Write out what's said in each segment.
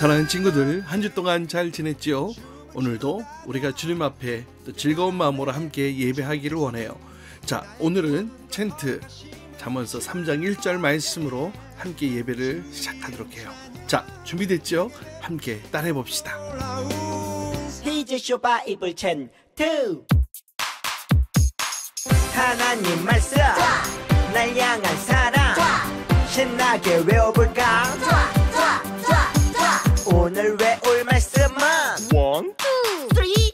사랑하는 친구들, 한 주 동안 잘 지냈지요? 오늘도 우리가 주님 앞에 또 즐거운 마음으로 함께 예배하기를 원해요. 자, 오늘은 챈트 잠언서 3장 1절 말씀으로 함께 예배를 시작하도록 해요. 자, 준비됐죠? 함께 따라해 봅시다. 히즈쇼 바이블 챈트. 하나님 말씀 날 향한 사랑 신나게 외워볼까? 오늘 외울 말씀은 1, 2,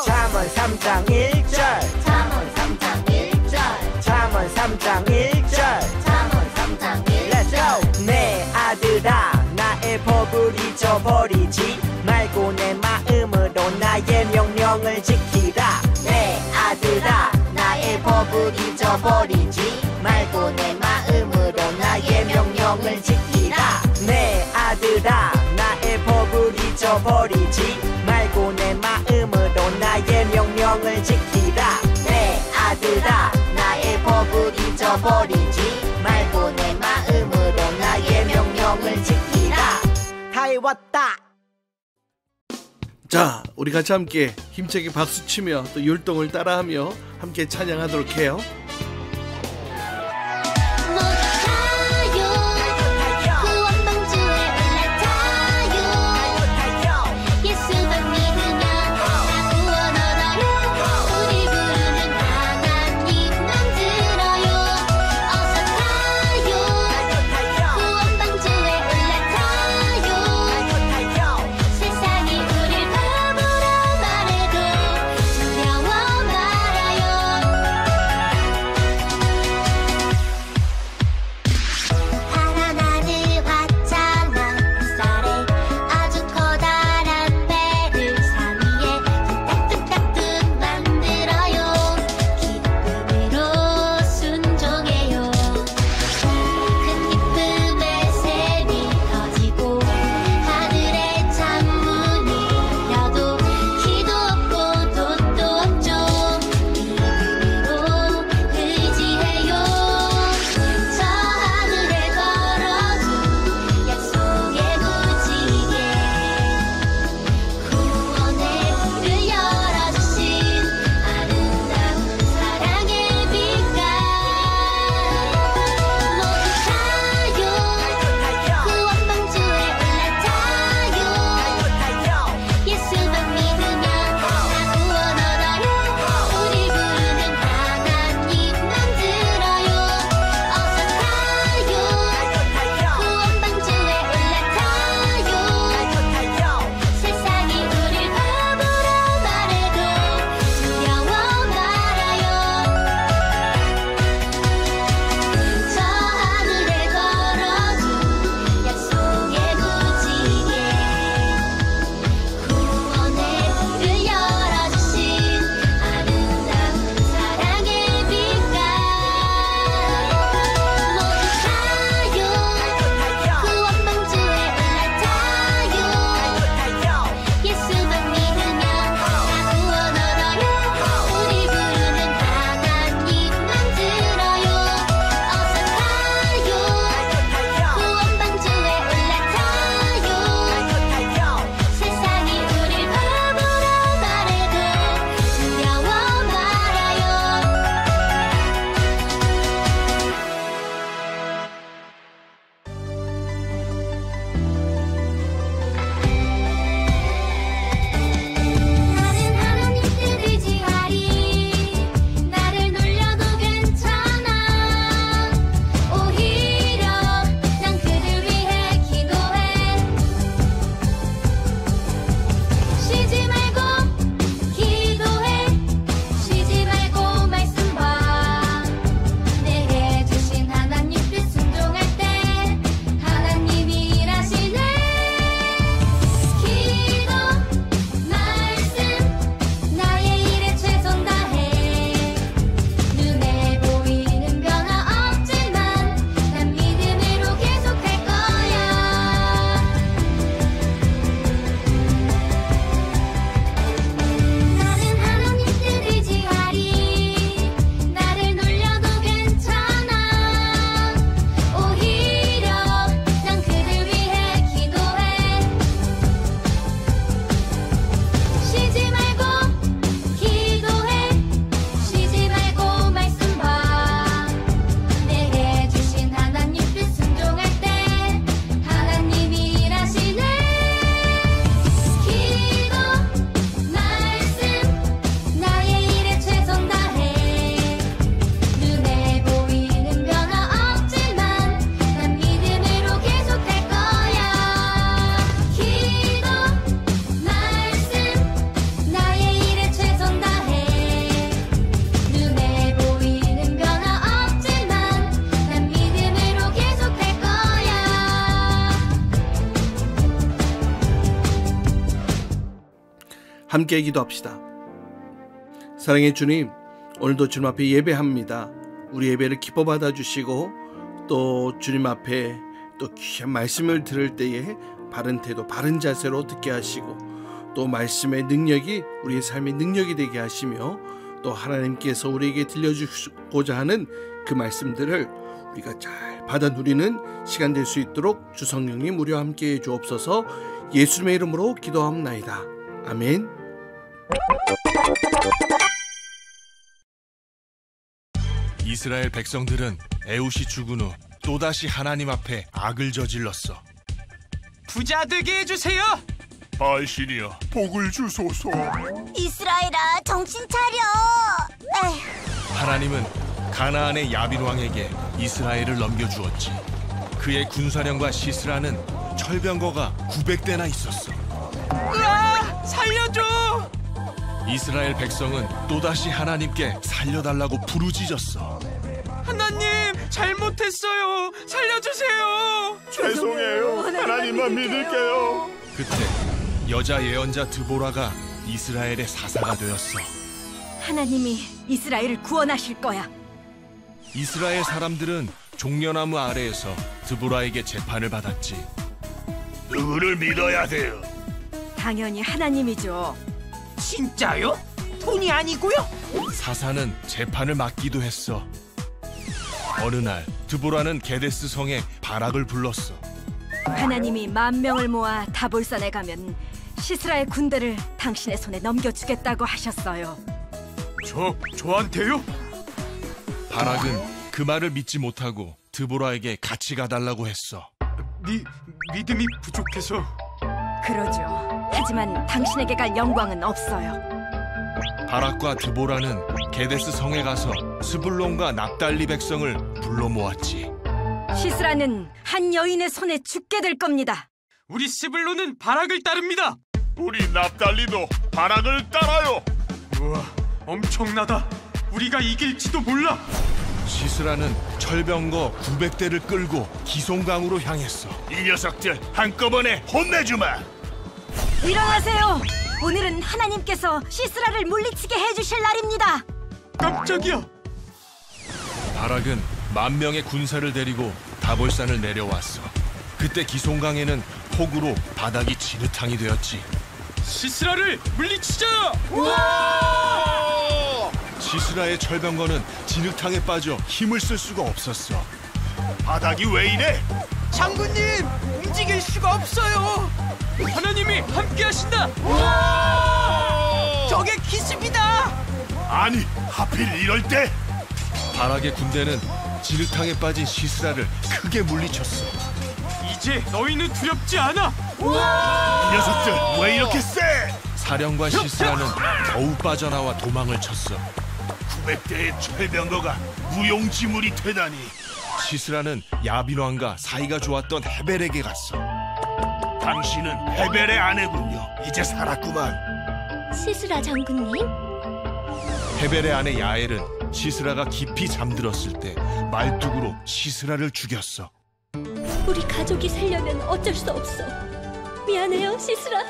3, 4 잠언 3장 1절 잠언 3장 1절 잠언 3장 1절 잠언 3장 1절 Let's go! 내 아들아 나의 법을 잊어버리지 말고 내 마음으로 나의 명령을 지키라. 내 아들아 나의 법을 잊어버리지 말고 내 마음으로 나의 명령을 지키라. 내 아들아 나의 법을 잊어버리지 말고 내 마음으로 나의 명령을 지키라. 내 아들아 나의 법을 잊어버리지 말고 내 마음으로 나의 명령을 지키라. 다 외웠다. 자, 우리 같이 함께 힘차게 박수치며 또 율동을 따라하며 함께 찬양하도록 해요. 함께 기도합시다. 사랑의 주님, 오늘도 주님 앞에 예배합니다. 우리 예배를 기뻐 받아주시고 또 주님 앞에 또 귀한 말씀을 들을 때에 바른 태도, 바른 자세로 듣게 하시고 또 말씀의 능력이 우리의 삶의 능력이 되게 하시며 또 하나님께서 우리에게 들려주고자 하는 그 말씀들을 우리가 잘 받아 누리는 시간 될 수 있도록 주 성령님 우리와 함께해 주옵소서. 예수님의 이름으로 기도합나이다. 아멘. 이스라엘 백성들은 에웃이 죽은 후 또다시 하나님 앞에 악을 저질렀어. 부자 되게 해주세요. 바알신이여, 복을 주소서. 이스라엘아, 정신 차려. 에휴. 하나님은 가나안의 야빈 왕에게 이스라엘을 넘겨주었지. 그의 군사령과 시스라는 철병거가 900대나 있었어. 으아! 살려줘! 이스라엘 백성은 또다시 하나님께 살려달라고 부르짖었어. 하나님, 잘못했어요. 살려주세요. 죄송해요. 하나님만 믿을게요. 그때 여자 예언자 드보라가 이스라엘의 사사가 되었어. 하나님이 이스라엘을 구원하실 거야. 이스라엘 사람들은 종려나무 아래에서 드보라에게 재판을 받았지. 누구를 믿어야 돼요? 당연히 하나님이죠. 진짜요? 돈이 아니고요? 사사는 재판을 맡기도 했어. 어느 날 드보라는 게데스 성에 바락을 불렀어. 하나님이 10,000명을 모아 다볼산에 가면 시스라의 군대를 당신의 손에 넘겨주겠다고 하셨어요. 저한테요? 바락은 그 말을 믿지 못하고 드보라에게 같이 가달라고 했어. 믿음이 부족해서. 그러죠. 하지만 당신에게 갈 영광은 없어요. 바락과 드보라는 게데스 성에 가서 스불론과 납달리 백성을 불러 모았지. 시스라는 한 여인의 손에 죽게 될 겁니다. 우리 스불론은 바락을 따릅니다. 우리 납달리도 바락을 따라요. 우와, 엄청나다. 우리가 이길지도 몰라. 시스라는 철병거 900대를 끌고 기송강으로 향했어. 이 녀석들 한꺼번에 혼내주마. 일어나세요. 오늘은 하나님께서 시스라를 물리치게 해주실 날입니다. 깜짝이야. 바락은 10,000명의 군사를 데리고 다볼산을 내려왔어. 그때 기송강에는 폭우로 바닥이 진흙탕이 되었지. 시스라를 물리치자. 시스라의 철병거는 진흙탕에 빠져 힘을 쓸 수가 없었어. 바닥이 왜 이래? 장군님, 움직일 수가 없어요. 하나님이 함께 하신다. 저게 기습이다. 아니, 하필 이럴 때? 바락의 군대는 진흙탕에 빠진 시스라를 크게 물리쳤어. 이제 너희는 두렵지 않아. 이 녀석들 왜 이렇게 세? 사령관 시스라는 더욱 빠져나와 도망을 쳤어. 900대의 철병거가 무용지물이 되다니. 시스라는 야빈 왕과 사이가 좋았던 헤벨에게 갔어. 당신은 헤벨의 아내군요. 이제 살았구만. 시스라 장군님? 헤벨의 아내 야엘은 시스라가 깊이 잠들었을 때 말뚝으로 시스라를 죽였어. 우리 가족이 살려면 어쩔 수 없어. 미안해요, 시스라.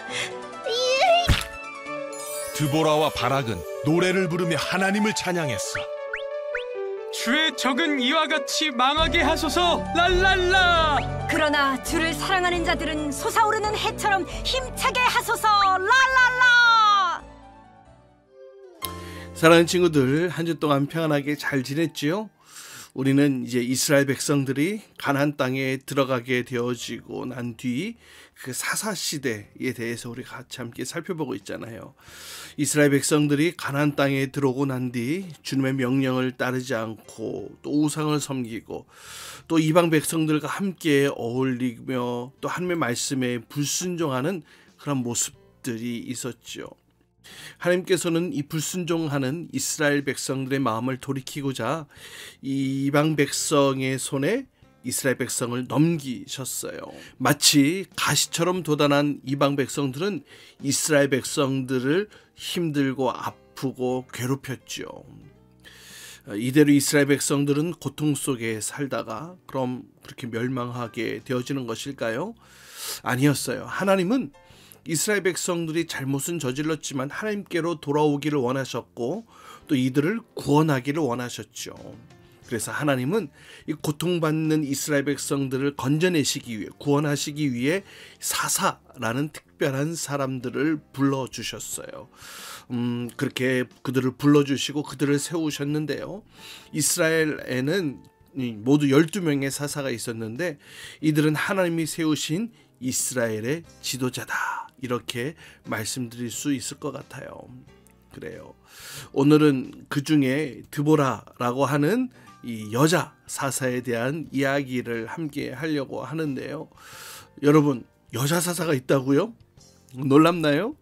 드보라와 바락은 노래를 부르며 하나님을 찬양했어. 주의 적은 이와 같이 망하게 하소서. 랄랄라. 그러나 주를 사랑하는 자들은 솟아오르는 해처럼 힘차게 하소서. 랄랄라. 사랑하는 친구들, 한 주 동안 평안하게 잘 지냈지요? 우리는 이제 이스라엘 백성들이 가나안 땅에 들어가게 되어지고 난 뒤 그 사사 시대에 대해서 우리 같이 함께 살펴보고 있잖아요. 이스라엘 백성들이 가나안 땅에 들어오고 난 뒤 주님의 명령을 따르지 않고 또 우상을 섬기고 또 이방 백성들과 함께 어울리며 또 하나님의 말씀에 불순종하는 그런 모습들이 있었죠. 하나님께서는 이 불순종하는 이스라엘 백성들의 마음을 돌이키고자 이 이방 백성의 손에 이스라엘 백성을 넘기셨어요. 마치 가시처럼 도단한 이방 백성들은 이스라엘 백성들을 힘들고 아프고 괴롭혔죠. 이대로 이스라엘 백성들은 고통 속에 살다가 그럼 그렇게 멸망하게 되어지는 것일까요? 아니었어요. 하나님은 이스라엘 백성들이 잘못은 저질렀지만 하나님께로 돌아오기를 원하셨고 또 이들을 구원하기를 원하셨죠. 그래서 하나님은 이 고통받는 이스라엘 백성들을 건져내시기 위해, 구원하시기 위해 사사라는 특별한 사람들을 불러주셨어요. 그렇게 그들을 불러주시고 그들을 세우셨는데요. 이스라엘에는 모두 12명의 사사가 있었는데 이들은 하나님이 세우신 이스라엘의 지도자다, 이렇게 말씀드릴 수 있을 것 같아요. 그래요. 오늘은 그 중에 드보라라고 하는 이 여자 사사에 대한 이야기를 함께 하려고 하는데요. 여러분, 여자 사사가 있다고요? 놀랍나요?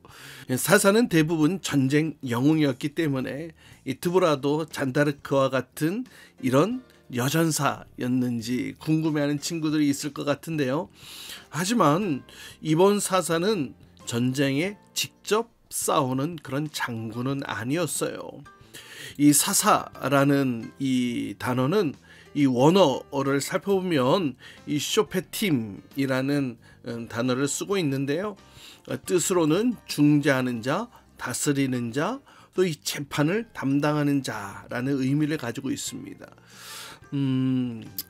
사사는 대부분 전쟁 영웅이었기 때문에 이 드보라도 잔다르크와 같은 이런 여전사였는지 궁금해하는 친구들이 있을 것 같은데요. 하지만 이번 사사는 전쟁에 직접 싸우는 그런 장군은 아니었어요. 이 사사라는 이 단어는 이 원어를 살펴보면 이 쇼페팀이라는 단어를 쓰고 있는데요. 뜻으로는 중재하는 자, 다스리는 자, 또 이 재판을 담당하는 자라는 의미를 가지고 있습니다.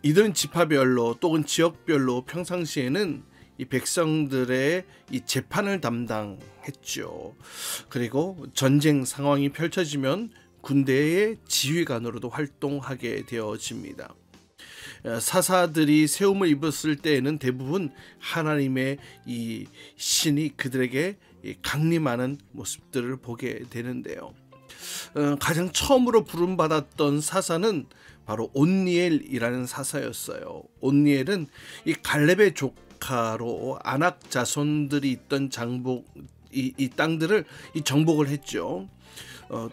이들은 지파별로 또는 지역별로 평상시에는 이 백성들의 이 재판을 담당했죠. 그리고 전쟁 상황이 펼쳐지면 군대의 지휘관으로도 활동하게 되어집니다. 사사들이 세움을 입었을 때에는 대부분 하나님의 이 신이 그들에게 강림하는 모습들을 보게 되는데요. 가장 처음으로 부름받았던 사사는 바로 온니엘이라는 사사였어요. 온니엘은 이 갈렙의 조카로 아낙 자손들이 있던 이 땅들을 정복을 했죠.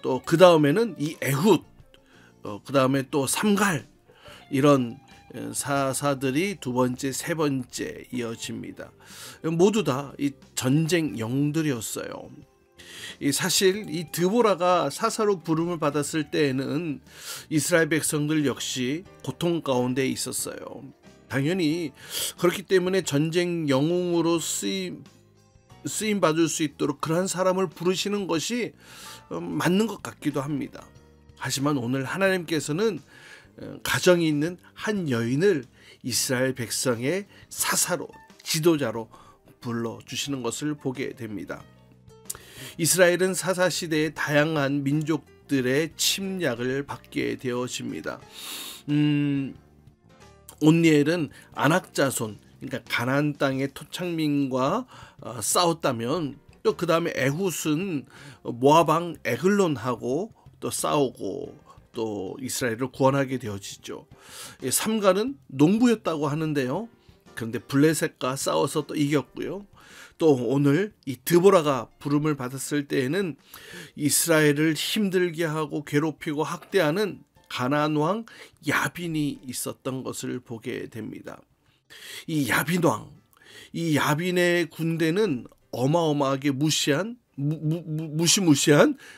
또 그 다음에는 이 에훗, 그 다음에 또 삼갈, 이런 사사들이 두 번째, 세 번째 이어집니다. 모두 다 이 전쟁 영웅들이었어요. 사실 이 드보라가 사사로 부름을 받았을 때에는 이스라엘 백성들 역시 고통 가운데 있었어요. 당연히 그렇기 때문에 전쟁 영웅으로 쓰임 받을 수 있도록 그러한 사람을 부르시는 것이 맞는 것 같기도 합니다. 하지만 오늘 하나님께서는 가정이 있는 한 여인을 이스라엘 백성의 사사로, 지도자로 불러주시는 것을 보게 됩니다. 이스라엘은 사사시대의 다양한 민족들의 침략을 받게 되어집니다. 온니엘은 아낙 자손, 그러니까 가나안 땅의 토착민과 싸웠다면, 또 그 다음에 에훗은 모압 왕 에글론하고 또 싸우고 또 이스라엘을 구원하게 되어지죠. 삼갈은 농부였다고 하는데요. 그런데 블레셋과 싸워서 또 이겼고요. 또 오늘 이 드보라가 부름을 받았을 때에는 이스라엘을 힘들게 하고 괴롭히고 학대하는 가나안 왕 야빈이 있었던 것을 보게 됩니다. 이 야빈 왕, 이 야빈의 군대는 어마어마하게 무시무시한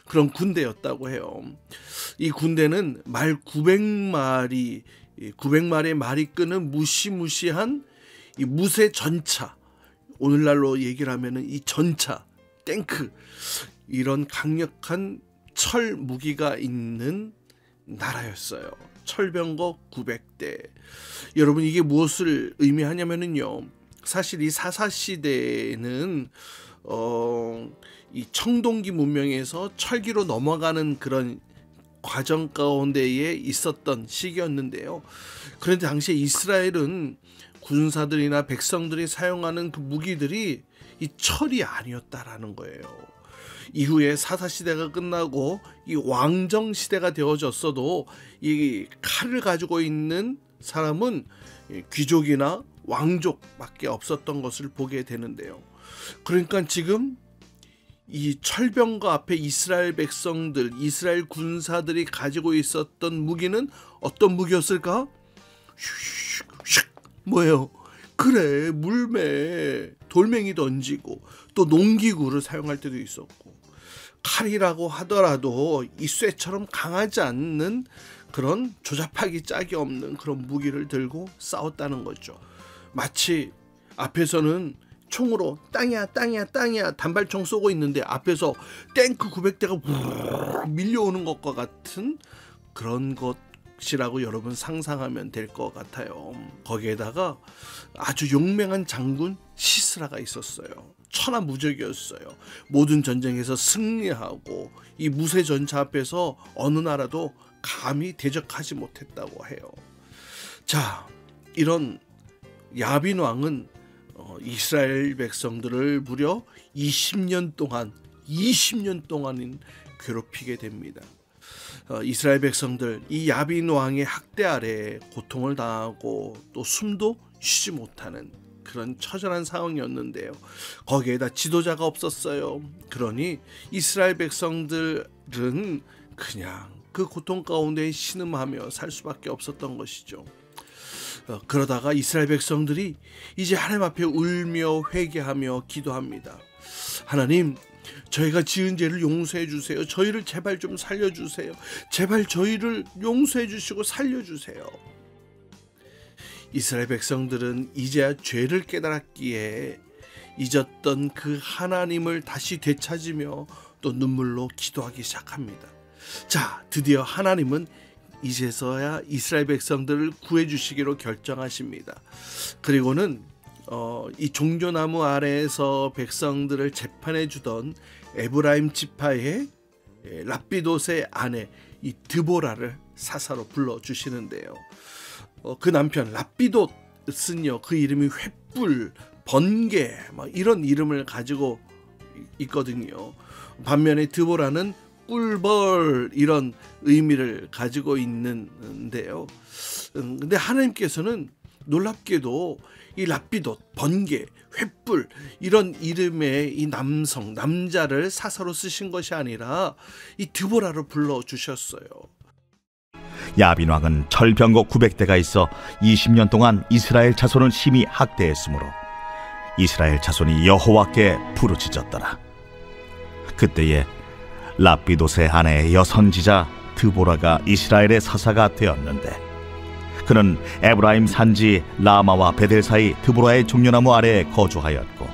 그런 군대였다고 해요. 이 군대는 말 900마리의 말이 끄는 무시무시한 이 무쇠 전차, 오늘날로 얘기를 하면은 이 전차, 탱크, 이런 강력한 철 무기가 있는 나라였어요. 철병거 900대. 여러분, 이게 무엇을 의미하냐면요, 사실 이 사사 시대에는 이 청동기 문명에서 철기로 넘어가는 그런 과정 가운데에 있었던 시기였는데요. 그런데 당시에 이스라엘은 군사들이나 백성들이 사용하는 그 무기들이 이 철이 아니었다라는 거예요. 이후에 사사 시대가 끝나고 이 왕정 시대가 되어졌어도 이 칼을 가지고 있는 사람은 귀족이나 왕족밖에 없었던 것을 보게 되는데요. 그러니까 지금 이 철병거 앞에 이스라엘 백성들, 이스라엘 군사들이 가지고 있었던 무기는 어떤 무기였을까? 뭐예요? 그래, 물매, 돌멩이 던지고 또 농기구를 사용할 때도 있었고, 칼이라고 하더라도 이 쇠처럼 강하지 않는 그런 조잡하기 짝이 없는 그런 무기를 들고 싸웠다는 거죠. 마치 앞에서는 총으로 땅이야 땅이야 땅이야 단발총 쏘고 있는데 앞에서 탱크 900대가 밀려오는 것과 같은 그런 것이라고 여러분 상상하면 될 것 같아요. 거기에다가 아주 용맹한 장군 시스라가 있었어요. 천하무적이었어요. 모든 전쟁에서 승리하고 이 무쇠 전차 앞에서 어느 나라도 감히 대적하지 못했다고 해요. 자, 이런 야빈 왕은 이스라엘 백성들을 무려 20년 동안인 괴롭히게 됩니다. 이스라엘 백성들 이 야빈 왕의 학대 아래 고통을 당하고 또 숨도 쉬지 못하는 그런 처절한 상황이었는데요. 거기에다 지도자가 없었어요. 그러니 이스라엘 백성들은 그냥 그 고통 가운데 신음하며 살 수밖에 없었던 것이죠. 그러다가 이스라엘 백성들이 이제 하나님 앞에 울며 회개하며 기도합니다. 하나님, 저희가 지은 죄를 용서해 주세요. 저희를 제발 좀 살려주세요. 제발 저희를 용서해 주시고 살려주세요. 이스라엘 백성들은 이제야 죄를 깨달았기에 잊었던 그 하나님을 다시 되찾으며 또 눈물로 기도하기 시작합니다. 자, 드디어 하나님은 이제서야 이스라엘 백성들을 구해주시기로 결정하십니다. 그리고는 이 종려나무 아래에서 백성들을 재판해 주던 에브라임 지파의 랍비돗의 아내 이 드보라를 사사로 불러주시는데요. 그 남편 랍비돗은요, 그 이름이 횃불, 번개 이런 이름을 가지고 있거든요. 반면에 드보라는 꿀벌 이런 의미를 가지고 있는데요. 근데 하나님께서는 놀랍게도 이 랍비돗, 번개, 횃불 이런 이름의 이 남자를 사사로 쓰신 것이 아니라 이 드보라로 불러주셨어요. 야빈 왕은 철병거 900대가 있어 20년 동안 이스라엘 자손을 심히 학대했으므로 이스라엘 자손이 여호와께 부르짖었더라. 그때에 랍비돗의 아내 여선지자 드보라가 이스라엘의 사사가 되었는데, 그는 에브라임 산지 라마와 베델 사이 드보라의 종려나무 아래에 거주하였고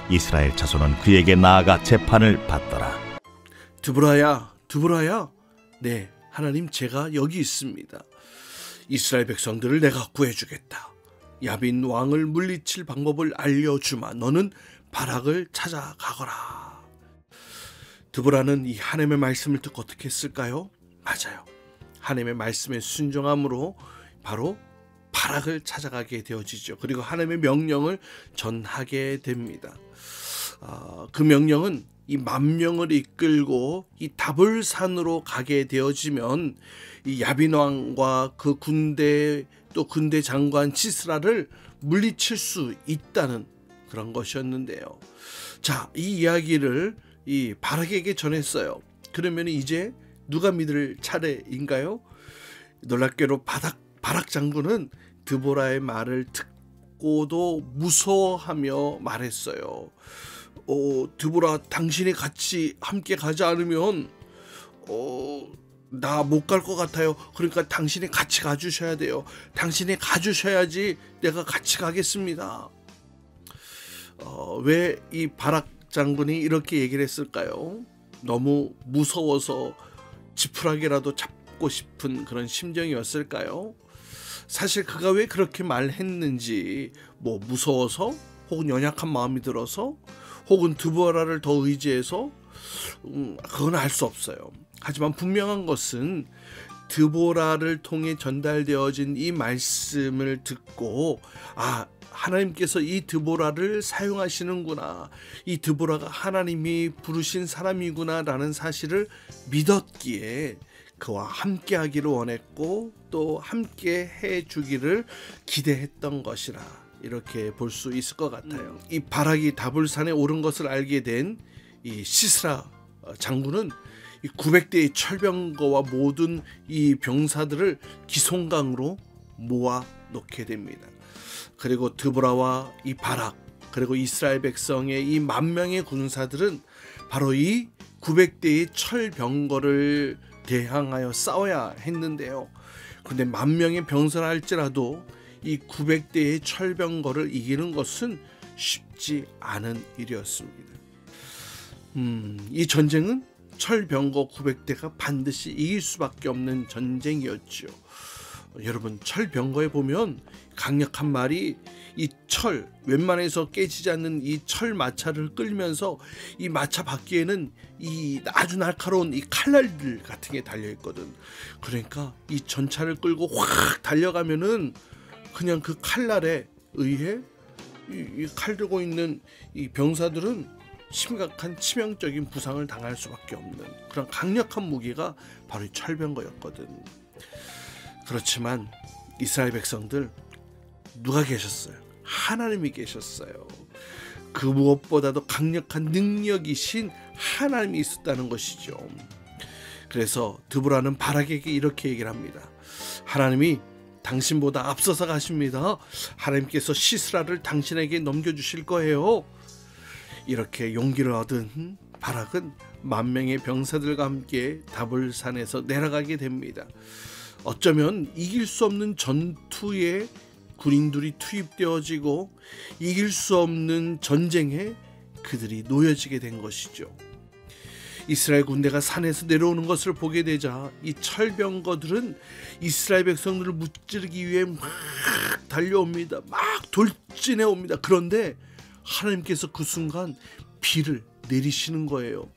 이스라엘 자손은 그에게 나아가 재판을 받더라. 드보라야, 네, 하나님, 제가 여기 있습니다. 이스라엘 백성들을 내가 구해주겠다. 야빈 왕을 물리칠 방법을 알려주마. 너는 바락을 찾아가거라. 드보라는 이 하나님의 말씀을 듣고 어떻게 했을까요? 맞아요. 하나님의 말씀에 순종함으로 바로 바락을 찾아가게 되어지죠. 그리고 하나님의 명령을 전하게 됩니다. 그 명령은 이 10,000명을 이끌고 이 다볼산으로 가게 되어지면 이 야빈 왕과 그 군대 또 군대 장관 시스라를 물리칠 수 있다는 그런 것이었는데요. 자, 이 이야기를 이 바락에게 전했어요. 그러면 이제 누가 믿을 차례인가요? 놀랍게도 바락 장군은 드보라의 말을 듣고도 무서워하며 말했어요. 드보라, 당신이 같이 함께 가지 않으면 나 못 갈 것 같아요. 그러니까 당신이 같이 가주셔야 돼요. 당신이 가주셔야지 내가 같이 가겠습니다. 왜 이 바락 장군이 이렇게 얘기를 했을까요? 너무 무서워서 지푸라기라도 잡고 싶은 그런 심정이었을까요? 사실 그가 왜 그렇게 말했는지, 무서워서 혹은 연약한 마음이 들어서 혹은 드보라를 더 의지해서 그건 알 수 없어요. 하지만 분명한 것은 드보라를 통해 전달되어진 이 말씀을 듣고 하나님께서 이 드보라를 사용하시는구나, 이 드보라가 하나님이 부르신 사람이구나 라는 사실을 믿었기에 그와 함께 하기를 원했고 또 함께 해주기를 기대했던 것이라 이렇게 볼 수 있을 것 같아요. 이 바락이 다볼산에 오른 것을 알게 된 이 시스라 장군은 이 900대의 철병거와 모든 이 병사들을 기송강으로 모아 놓게 됩니다. 그리고 드보라와 이 바락, 그리고 이스라엘 백성의 이 10,000명의 군사들은 바로 이 900대의 철병거를 대항하여 싸워야 했는데요. 그런데 10,000명의 병사라 할지라도 이 900대의 철병거를 이기는 것은 쉽지 않은 일이었습니다. 이 전쟁은 철병거 900대가 반드시 이길 수밖에 없는 전쟁이었죠. 여러분, 철병거에 보면 강력한 말이 이 철, 웬만해서 깨지지 않는 이 철 마차를 끌면서 이 마차 바퀴에는 이 아주 날카로운 이 칼날들 같은 게 달려 있거든. 그러니까 이 전차를 끌고 확 달려가면은 그냥 그 칼날에 의해 이 칼 들고 있는 이 병사들은 심각한 치명적인 부상을 당할 수밖에 없는 그런 강력한 무기가 바로 이 철병거였거든. 그렇지만 이스라엘 백성들 누가 계셨어요? 하나님이 계셨어요. 그 무엇보다도 강력한 능력이신 하나님이 있었다는 것이죠. 그래서 드보라는 바락에게 이렇게 얘기를 합니다. 하나님이 당신보다 앞서서 가십니다. 하나님께서 시스라를 당신에게 넘겨주실 거예요. 이렇게 용기를 얻은 바락은 10,000명의 병사들과 함께 다볼산에서 내려가게 됩니다. 어쩌면 이길 수 없는 전투에 군인들이 투입되어지고 이길 수 없는 전쟁에 그들이 놓여지게 된 것이죠. 이스라엘 군대가 산에서 내려오는 것을 보게 되자 이 철병거들은 이스라엘 백성들을 무찌르기 위해 막 달려옵니다. 막 돌진해 옵니다. 그런데 하나님께서 그 순간 비를 내리시는 거예요.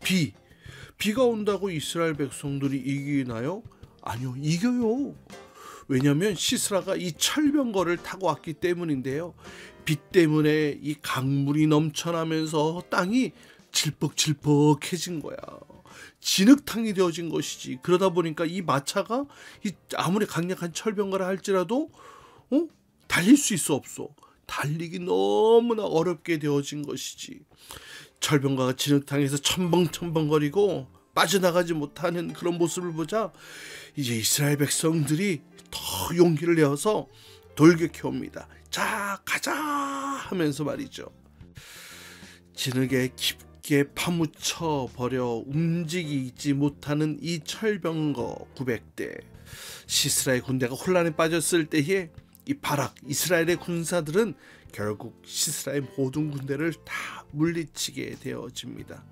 비가 온다고 이스라엘 백성들이 이기나요? 아니요, 이겨요. 왜냐하면 시스라가 이 철병거를 타고 왔기 때문인데요. 비 때문에 이 강물이 넘쳐나면서 땅이 질퍽질퍽해진 거야. 진흙탕이 되어진 것이지. 그러다 보니까 이 마차가 아무리 강력한 철병거를 할지라도 달릴 수 있어 없어. 달리기 너무나 어렵게 되어진 것이지. 철병거가 진흙탕에서 첨벙첨벙거리고 빠져나가지 못하는 그런 모습을 보자 이제 이스라엘 백성들이 더 용기를 내어서 돌격해 옵니다. 자, 가자 하면서 말이죠. 진흙에 깊게 파묻혀 버려 움직이지 못하는 이 철병거 900대. 시스라의 군대가 혼란에 빠졌을 때에 이 바락 이스라엘의 군사들은 결국 시스라의 모든 군대를 다 물리치게 되어집니다.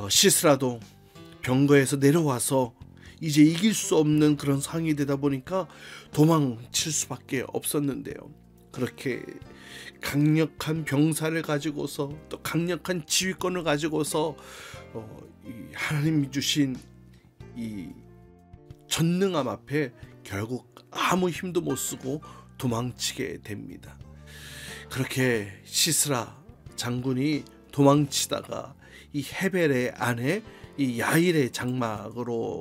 시스라도 병거에서 내려와서 이제 이길 수 없는 그런 상황이 되다 보니까 도망칠 수밖에 없었는데요. 그렇게 강력한 병사를 가지고서 또 강력한 지휘권을 가지고서 하나님이 주신 이 전능함 앞에 결국 아무 힘도 못 쓰고 도망치게 됩니다. 그렇게 시스라 장군이 도망치다가 이 헤벨의 아내 이 야일의 장막으로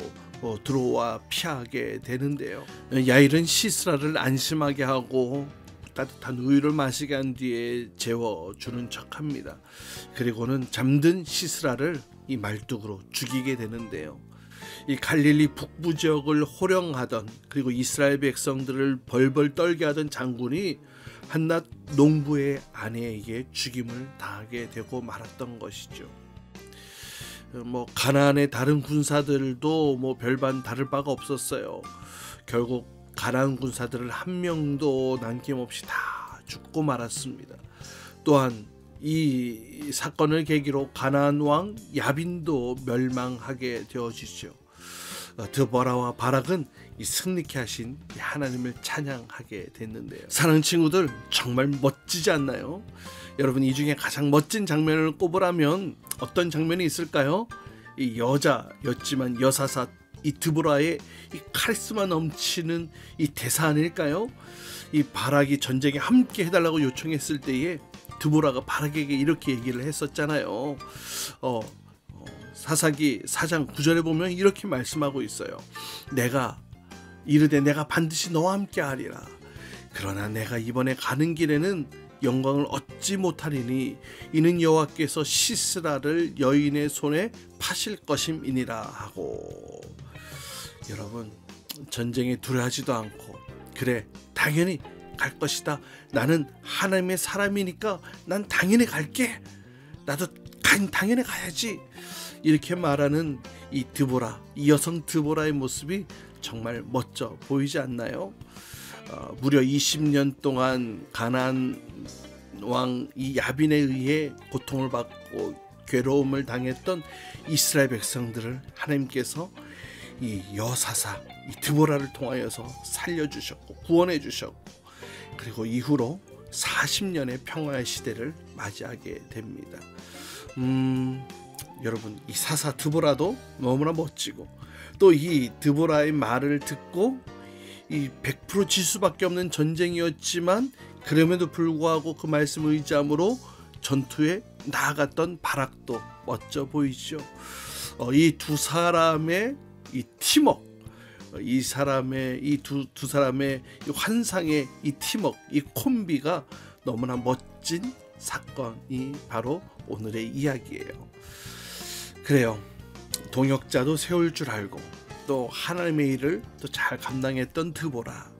들어와 피하게 되는데요. 야일은 시스라를 안심하게 하고 따뜻한 우유를 마시게 한 뒤에 재워주는 척합니다. 그리고는 잠든 시스라를 이 말뚝으로 죽이게 되는데요. 이 갈릴리 북부 지역을 호령하던 그리고 이스라엘 백성들을 벌벌 떨게 하던 장군이 한낱 농부의 아내에게 죽임을 당하게 되고 말았던 것이죠. 가나안의 다른 군사들도 별반 다를 바가 없었어요. 결국 가나안 군사들을 한 명도 남김없이 다 죽고 말았습니다. 또한 이 사건을 계기로 가나안 왕 야빈도 멸망하게 되어지죠. 드보라와 바락은 이 승리케 하신 하나님을 찬양하게 됐는데요. 사랑하는 친구들, 정말 멋지지 않나요? 여러분, 이 중에 가장 멋진 장면을 꼽으라면 어떤 장면이 있을까요? 이 여자였지만 여사사 이 드보라의 이 카리스마 넘치는 이 대사 아닐까요? 이 바락이 전쟁에 함께 해달라고 요청했을 때에 드보라가 바락에게 이렇게 얘기를 했었잖아요. 사사기 4장 9절에 보면 이렇게 말씀하고 있어요. 내가 이르되 내가 반드시 너와 함께 하리라. 그러나 내가 이번에 가는 길에는 영광을 얻지 못하리니 이는 여호와께서 시스라를 여인의 손에 파실 것임이니라 하고. 여러분, 전쟁에 두려워하지도 않고 그래 당연히 갈 것이다. 나는 하나님의 사람이니까 난 당연히 갈게. 나도 당연히 가야지. 이렇게 말하는 이 드보라, 이 여성 드보라의 모습이 정말 멋져 보이지 않나요? 무려 20년 동안 가나안 왕 이 야빈에 의해 고통을 받고 괴로움을 당했던 이스라엘 백성들을 하나님께서 이 여사사 이 드보라를 통하여서 살려주셨고 구원해 주셨고, 그리고 이후로 40년의 평화의 시대를 맞이하게 됩니다. 여러분, 이 사사 드보라도 너무나 멋지고, 또 이 드보라의 말을 듣고 이 100% 질 수밖에 없는 전쟁이었지만 그럼에도 불구하고 그 말씀을 의지함으로 전투에 나아갔던 바락도 멋져 보이죠. 이 두 사람의 이 팀워크, 이 사람의 이 두 사람의 이 환상의 이 팀워크, 이 콤비가 너무나 멋진 사건이 바로 오늘의 이야기예요. 그래요. 동역자도 세울 줄 알고 또 하나님의 일을 또 잘 감당했던 드보라,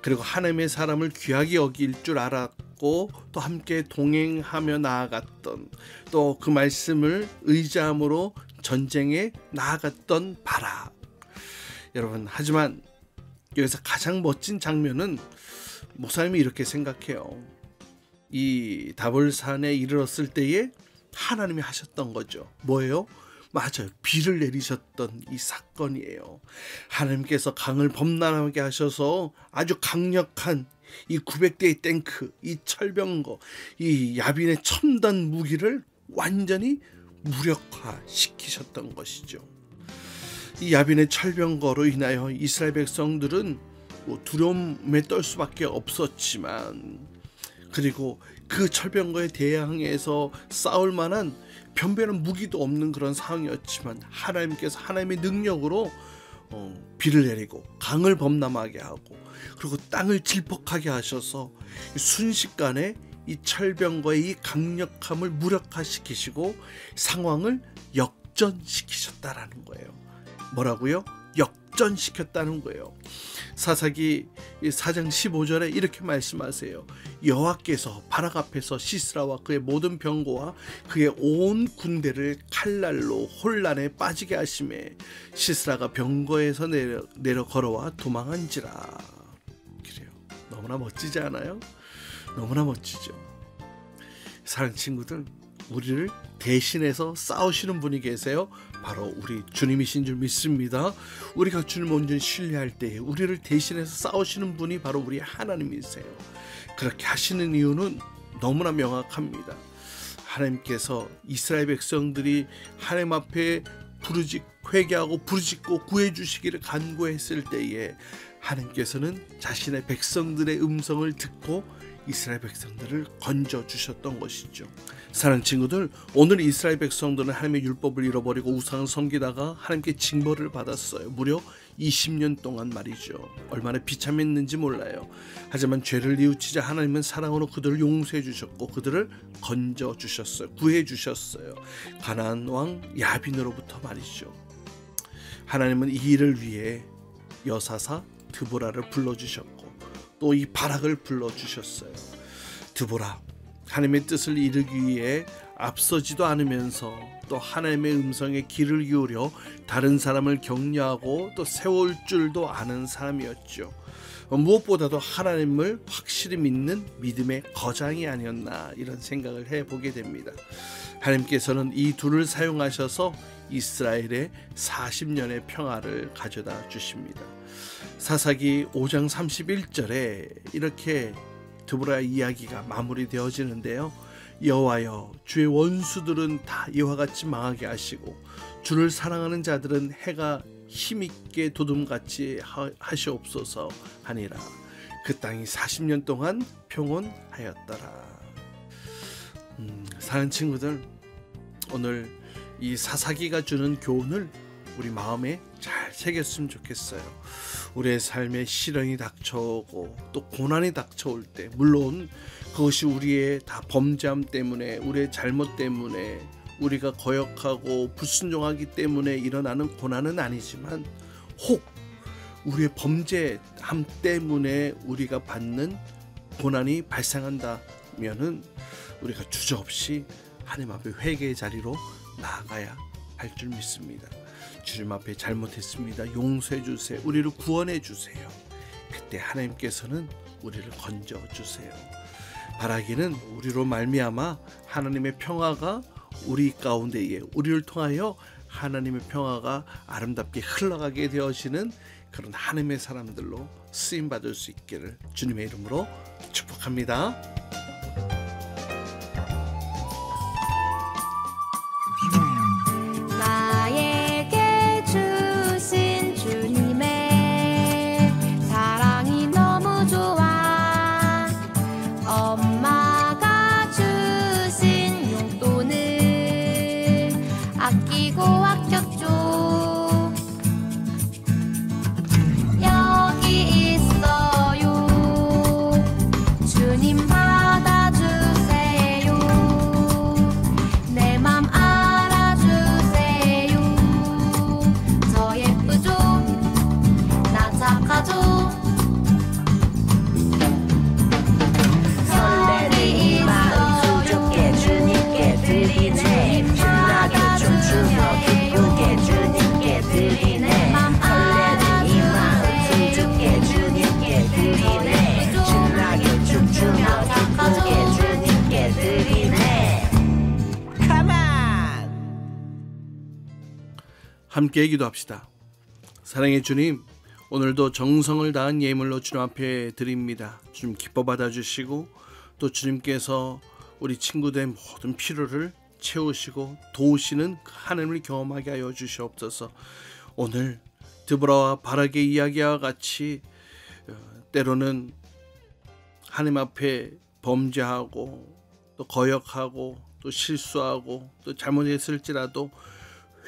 그리고 하나님의 사람을 귀하게 여길 줄 알았고 또 함께 동행하며 나아갔던, 또 그 말씀을 의지함으로 전쟁에 나아갔던 바락. 여러분, 하지만 여기서 가장 멋진 장면은 목사님이 이렇게 생각해요. 이 다볼산에 이르렀을 때에 하나님이 하셨던 거죠. 뭐예요? 맞아요. 비를 내리셨던 이 사건이에요. 하나님께서 강을 범람하게 하셔서 아주 강력한 이 900대의 탱크, 이 철병거, 이 야빈의 첨단 무기를 완전히 무력화시키셨던 것이죠. 이 야빈의 철병거로 인하여 이스라엘 백성들은 두려움에 떨 수밖에 없었지만, 그리고 그 철병거에 대항해서 싸울 만한 변변한 무기도 없는 그런 상황이었지만 하나님께서 하나님의 능력으로 비를 내리고 강을 범람하게 하고, 그리고 땅을 질퍽하게 하셔서 순식간에 이 철병거의 이 강력함을 무력화시키시고 상황을 역전시키셨다라는 거예요. 뭐라고요? 역전시켰다는 거예요. 사사기 4장 15절에 이렇게 말씀하세요. 여호와께서 바락 앞에서 시스라와 그의 모든 병거와 그의 온 군대를 칼날로 혼란에 빠지게 하심에 시스라가 병거에서 내려 걸어와 도망한지라. 그래요. 너무나 멋지지 않아요? 너무나 멋지죠. 사랑하는 친구들, 우리를 대신해서 싸우시는 분이 계세요. 바로 우리 주님이신 줄 믿습니다. 우리가 주님 온전히 신뢰할 때에 우리를 대신해서 싸우시는 분이 바로 우리 하나님이세요. 그렇게 하시는 이유는 너무나 명확합니다. 하나님께서 이스라엘 백성들이 하나님 앞에 회개하고 부르짖고 구해 주시기를 간구했을 때에 하나님께서는 자신의 백성들의 음성을 듣고 이스라엘 백성들을 건져 주셨던 것이죠. 사랑하는 친구들, 오늘 이스라엘 백성들은 하나님의 율법을 잃어버리고 우상을 섬기다가 하나님께 징벌을 받았어요. 무려 20년 동안 말이죠. 얼마나 비참했는지 몰라요. 하지만 죄를 뉘우치자 하나님은 사랑으로 그들을 용서해 주셨고 그들을 건져 주셨어요. 구해 주셨어요. 가나안 왕 야빈으로부터 말이죠. 하나님은 이 일을 위해 여사사 드보라를 불러주셨고 또 이 바락을 불러주셨어요. 드보라, 하나님의 뜻을 이루기 위해 앞서지도 않으면서 또 하나님의 음성에 귀를 기울여 다른 사람을 격려하고 또 세울 줄도 아는 사람이었죠. 무엇보다도 하나님을 확실히 믿는 믿음의 거장이 아니었나, 이런 생각을 해보게 됩니다. 하나님께서는 이 둘을 사용하셔서 이스라엘의 40년의 평화를 가져다 주십니다. 사사기 5장 31절에 이렇게 드보라의 이야기가 마무리되어지는데요. 여호와여, 주의 원수들은 다 이와 같이 망하게 하시고 주를 사랑하는 자들은 해가 힘있게 도둠같이 하시옵소서 하니라. 그 땅이 40년 동안 평온하였더라. 사랑하는 친구들, 오늘 이 사사기가 주는 교훈을 우리 마음에 잘 새겼으면 좋겠어요. 우리의 삶에 시련이 닥쳐오고 또 고난이 닥쳐올 때, 물론 그것이 우리의 다 범죄함 때문에, 우리의 잘못 때문에, 우리가 거역하고 불순종하기 때문에 일어나는 고난은 아니지만, 혹 우리의 범죄함 때문에 우리가 받는 고난이 발생한다면은 우리가 주저없이 하나님 앞에 회개의 자리로 나아가야 할 줄 믿습니다. 주님 앞에 잘못했습니다. 용서해 주세요. 우리를 구원해 주세요. 그때 하나님께서는 우리를 건져 주세요. 바라기는 우리로 말미암아 하나님의 평화가 우리 가운데에, 우리를 통하여 하나님의 평화가 아름답게 흘러가게 되어지는 그런 하나님의 사람들로 쓰임받을 수 있기를 주님의 이름으로 축복합니다. 나에게 주신 주님의 사랑이 너무 좋아. 엄마가 주신 용돈을 아끼고 아꼈죠. 여기 있어요. 주님 받아주세요. 내 맘 알아주세요. 저 예쁘죠? 나 착하죠? 설레는 마음 주께 주님께 드리네. 신나게 춤추며 기쁘게 주님께 드리네. 설레는 이 마음 주께 주님께 드리네. 신나게 춤추며 기쁘게 주님께 드리네. Come on! 함께 기도합시다. 사랑의 주님, 오늘도 정성을 다한 예물로 주님 앞에 드립니다. 주님 기뻐 받아주시고 또 주님께서 우리 친구들의 모든 필요를 채우시고 도우시는 그 하나님을 경험하게 하여 주시옵소서. 오늘 드보라와 바락의 이야기와 같이 때로는 하나님 앞에 범죄하고 또 거역하고 또 실수하고 또 잘못했을지라도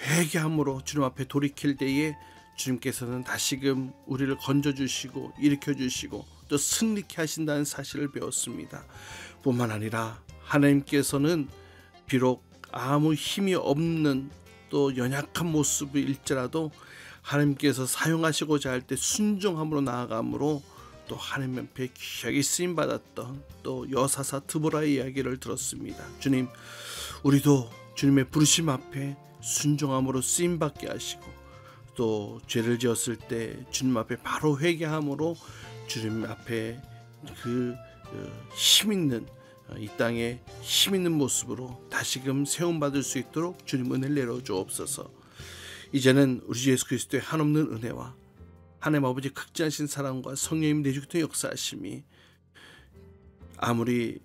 회개함으로 주님 앞에 돌이킬 때에 주님께서는 다시금 우리를 건져주시고 일으켜주시고 또 승리케 하신다는 사실을 배웠습니다. 뿐만 아니라 하나님께서는 비록 아무 힘이 없는 또 연약한 모습일지라도 하나님께서 사용하시고자 할 때 순종함으로 나아감으로 또 하나님 앞에 귀하게 쓰임받았던 또 여사사 드보라의 이야기를 들었습니다. 주님, 우리도 주님의 부르심 앞에 순종함으로 쓰임받게 하시고 또 죄를 지었을 때 주님 앞에 바로 회개함으로 주님 앞에 그 힘있는 이 땅에 힘있는 모습으로 다시금 세움받을 수 있도록 주님 은혜를 내려주옵소서. 이제는 우리 주 예수 그리스도의 한없는 은혜와 하나님 아버지 극진하신 사랑과 성령님 내주기도 역사하심이 아무리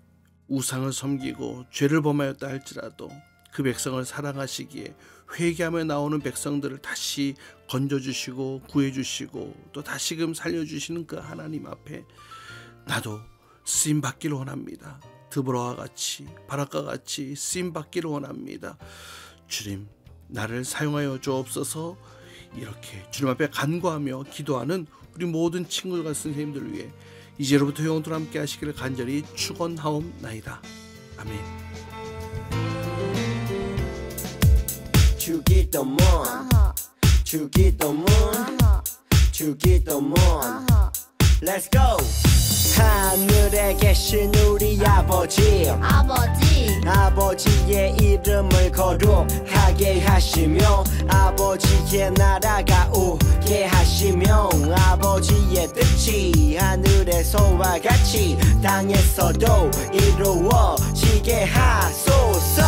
우상을 섬기고 죄를 범하였다 할지라도 그 백성을 사랑하시기에 회개하며 나오는 백성들을 다시 건져주시고 구해주시고 또 다시금 살려주시는 그 하나님 앞에 나도 쓰임받기를 원합니다. 드보라와 같이 바락과 같이 쓰임받기를 원합니다. 주님, 나를 사용하여 주옵소서. 이렇게 주님 앞에 간구하며 기도하는 우리 모든 친구들과 선생님들을 위해 이제로부터 영원토록 함께 하시기를 간절히 축원하옵나이다. 아멘. 주기도문 주기도문 주기도문 Let's go! 하늘에 계신 우리 아버지의 이름을 거룩하게 하시며 아버지의 나라가 오게 하시며 아버지의 뜻이 하늘에서와 같이 땅에서도 이루어지게 하소서.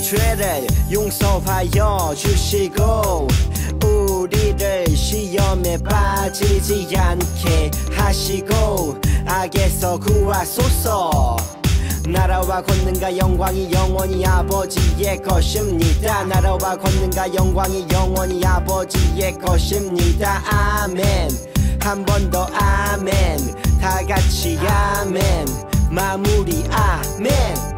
죄를 용서하여 주시고 우리를 시험에 빠지지 않게 하시고 악에서 구하소서. 나라와 권능과 영광이 영원히 아버지의 것입니다. 나라와 권능과 영광이 영원히 아버지의 것입니다. 아멘. 한 번 더 아멘. 다 같이 아멘. 마무리 아멘.